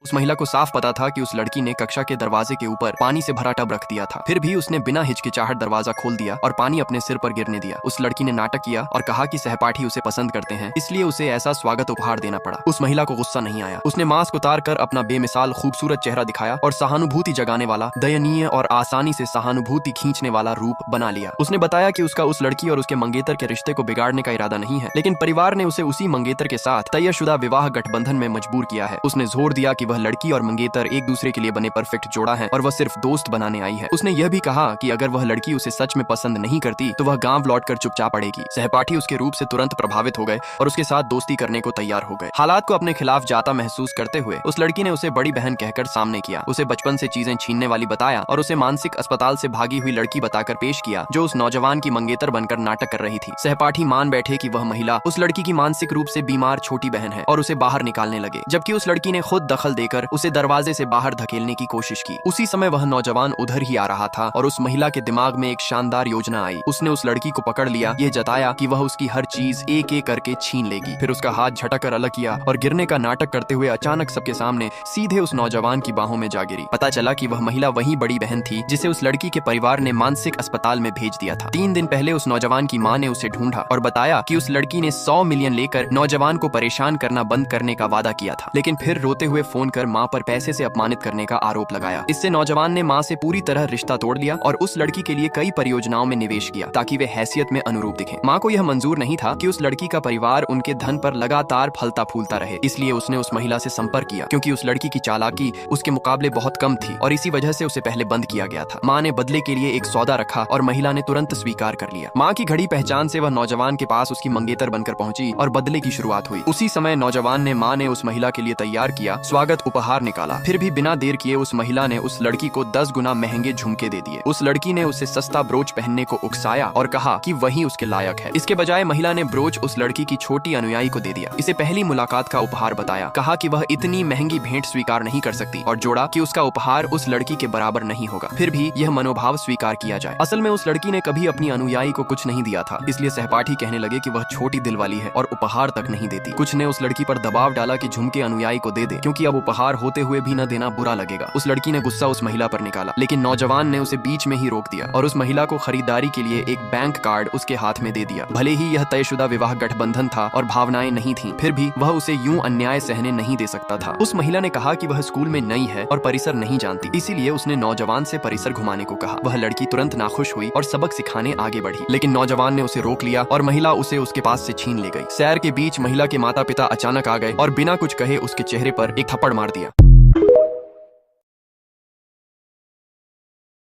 उस महिला को साफ पता था कि उस लड़की ने कक्षा के दरवाजे के ऊपर पानी से भरा टब रख दिया था। फिर भी उसने बिना हिचकिचाहट दरवाजा खोल दिया और पानी अपने सिर पर गिरने दिया। उस लड़की ने नाटक किया और कहा कि सहपाठी उसे पसंद करते हैं, इसलिए उसे ऐसा स्वागत उपहार देना पड़ा। उस महिला को गुस्सा नहीं आया। उसने मास्क उतार कर अपना बेमिसाल खूबसूरत चेहरा दिखाया और सहानुभूति जगाने वाला, दयनीय और आसानी से सहानुभूति खींचने वाला रूप बना लिया। उसने बताया कि उसका उस लड़की और उसके मंगेतर के रिश्ते को बिगाड़ने का इरादा नहीं है, लेकिन परिवार ने उसे उसी मंगेतर के साथ तयशुदा विवाह गठबंधन में मजबूर किया है। उसने जोर दिया कि वह लड़की और मंगेतर एक दूसरे के लिए बने परफेक्ट जोड़ा है और वह सिर्फ दोस्त बनाने आई है। उसने यह भी कहा कि अगर वह लड़की उसे सच में पसंद नहीं करती तो वह गांव लौटकर चुपचाप पड़ेगी। सहपाठी उसके रूप से तुरंत प्रभावित हो गए और उसके साथ दोस्ती करने को तैयार हो गए। हालात को अपने खिलाफ जाता महसूस करते हुए उस लड़की ने उसे बड़ी बहन कहकर सामने किया, उसे बचपन से चीजें छीनने वाली बताया और उसे मानसिक अस्पताल से भागी हुई लड़की बताकर पेश किया जो उस नौजवान की मंगेतर बनकर नाटक कर रही थी। सहपाठी मान बैठे कि वह महिला उस लड़की की मानसिक रूप से बीमार छोटी बहन है और उसे बाहर निकालने लगे, जबकि उस लड़की ने खुद दखल देकर उसे दरवाजे से बाहर धकेलने की कोशिश की। उसी समय वह नौजवान उधर ही आ रहा था और उस महिला के दिमाग में एक शानदार योजना आई। उसने उस लड़की को पकड़ लिया, यह जताया कि वह उसकी हर चीज एक एक करके छीन लेगी। फिर उसका हाथ झटक कर अलग किया और गिरने का नाटक करते हुए अचानक सबके सामने सीधे उस नौजवान की बाहों में जा गिरी। पता चला कि वह महिला वही बड़ी बहन थी जिसे उस लड़की के परिवार ने मानसिक अस्पताल में भेज दिया था। 3 दिन पहले उस नौजवान की मां ने उसे ढूंढा और बताया कि उस लड़की ने 100 मिलियन लेकर नौजवान को परेशान करना बंद करने का वादा किया था, लेकिन फिर रोते हुए फोन कर मां पर पैसे से अपमानित करने का आरोप लगाया। इससे नौजवान ने मां से पूरी तरह रिश्ता तोड़ लिया और उस लड़की के लिए कई परियोजनाओं में निवेश किया ताकि वे हैसियत में अनुरूप दिखें। मां को यह मंजूर नहीं था कि उस लड़की का परिवार उनके धन पर लगातार फलता फूलता रहे, इसलिए उसने उस महिला से संपर्क किया क्योंकि उस लड़की की चालाकी उसके मुकाबले बहुत कम थी और इसी वजह से उसे पहले बंद किया गया था। मां ने बदले के लिए एक सौदा रखा और महिला ने तुरंत स्वीकार कर लिया। मां की घड़ी पहचान से वह नौजवान के पास उसकी मंगेतर बनकर पहुंची और बदले की शुरुआत हुई। उसी समय नौजवान ने मां ने उस महिला के लिए तैयार किया स्वागत उपहार निकाला। फिर भी बिना देर किए उस महिला ने उस लड़की को 10 गुना महंगे झुमके दे दिए। उस लड़की ने उसे सस्ता ब्रोच पहनने को उकसाया और कहा कि वही उसके लायक है। इसके बजाय महिला ने ब्रोच उस लड़की की छोटी अनुयायी को दे दिया। इसे पहली मुलाकात का उपहार बताया, कहा कि वह इतनी महंगी भेंट स्वीकार नहीं कर सकती और जोड़ा कि उसका उपहार उस लड़की के बराबर नहीं होगा, फिर भी यह मनोभाव स्वीकार किया जाए। असल में उस लड़की ने कभी अपनी अनुयायी को कुछ नहीं दिया था, इसलिए सहपाठी कहने लगे कि वह छोटी दिल वाली है और उपहार तक नहीं देती। कुछ ने उस लड़की पर दबाव डाला कि झुमके अनुयायी को दे दे क्योंकि अब उपहार होते हुए भी न देना बुरा लगेगा। उस लड़की ने गुस्सा उस महिला पर निकाला, लेकिन नौजवान ने उसे बीच में ही रोक दिया और उस महिला को खरीदारी के लिए एक बैंक कार्ड उसके हाथ में दे दिया। भले ही यह तयशुदा विवाह गठबंधन था और भावनाएं नहीं थीं, फिर भी वह उसे यूं अन्याय सहने नहीं दे सकता था। उस महिला ने कहा कि वह स्कूल में नई है और परिसर नहीं जानती, इसीलिए उसने नौजवान से परिसर घुमाने को कहा। वह लड़की तुरंत नाखुश हुई और सबक सिखाने आगे बढ़ी, लेकिन नौजवान ने उसे रोक लिया और महिला उसे उसके पास से छीन ले गई। सैर के बीच महिला के माता पिता अचानक आ गए और बिना कुछ कहे उसके चेहरे पर एक थप्पड़ मार दिया।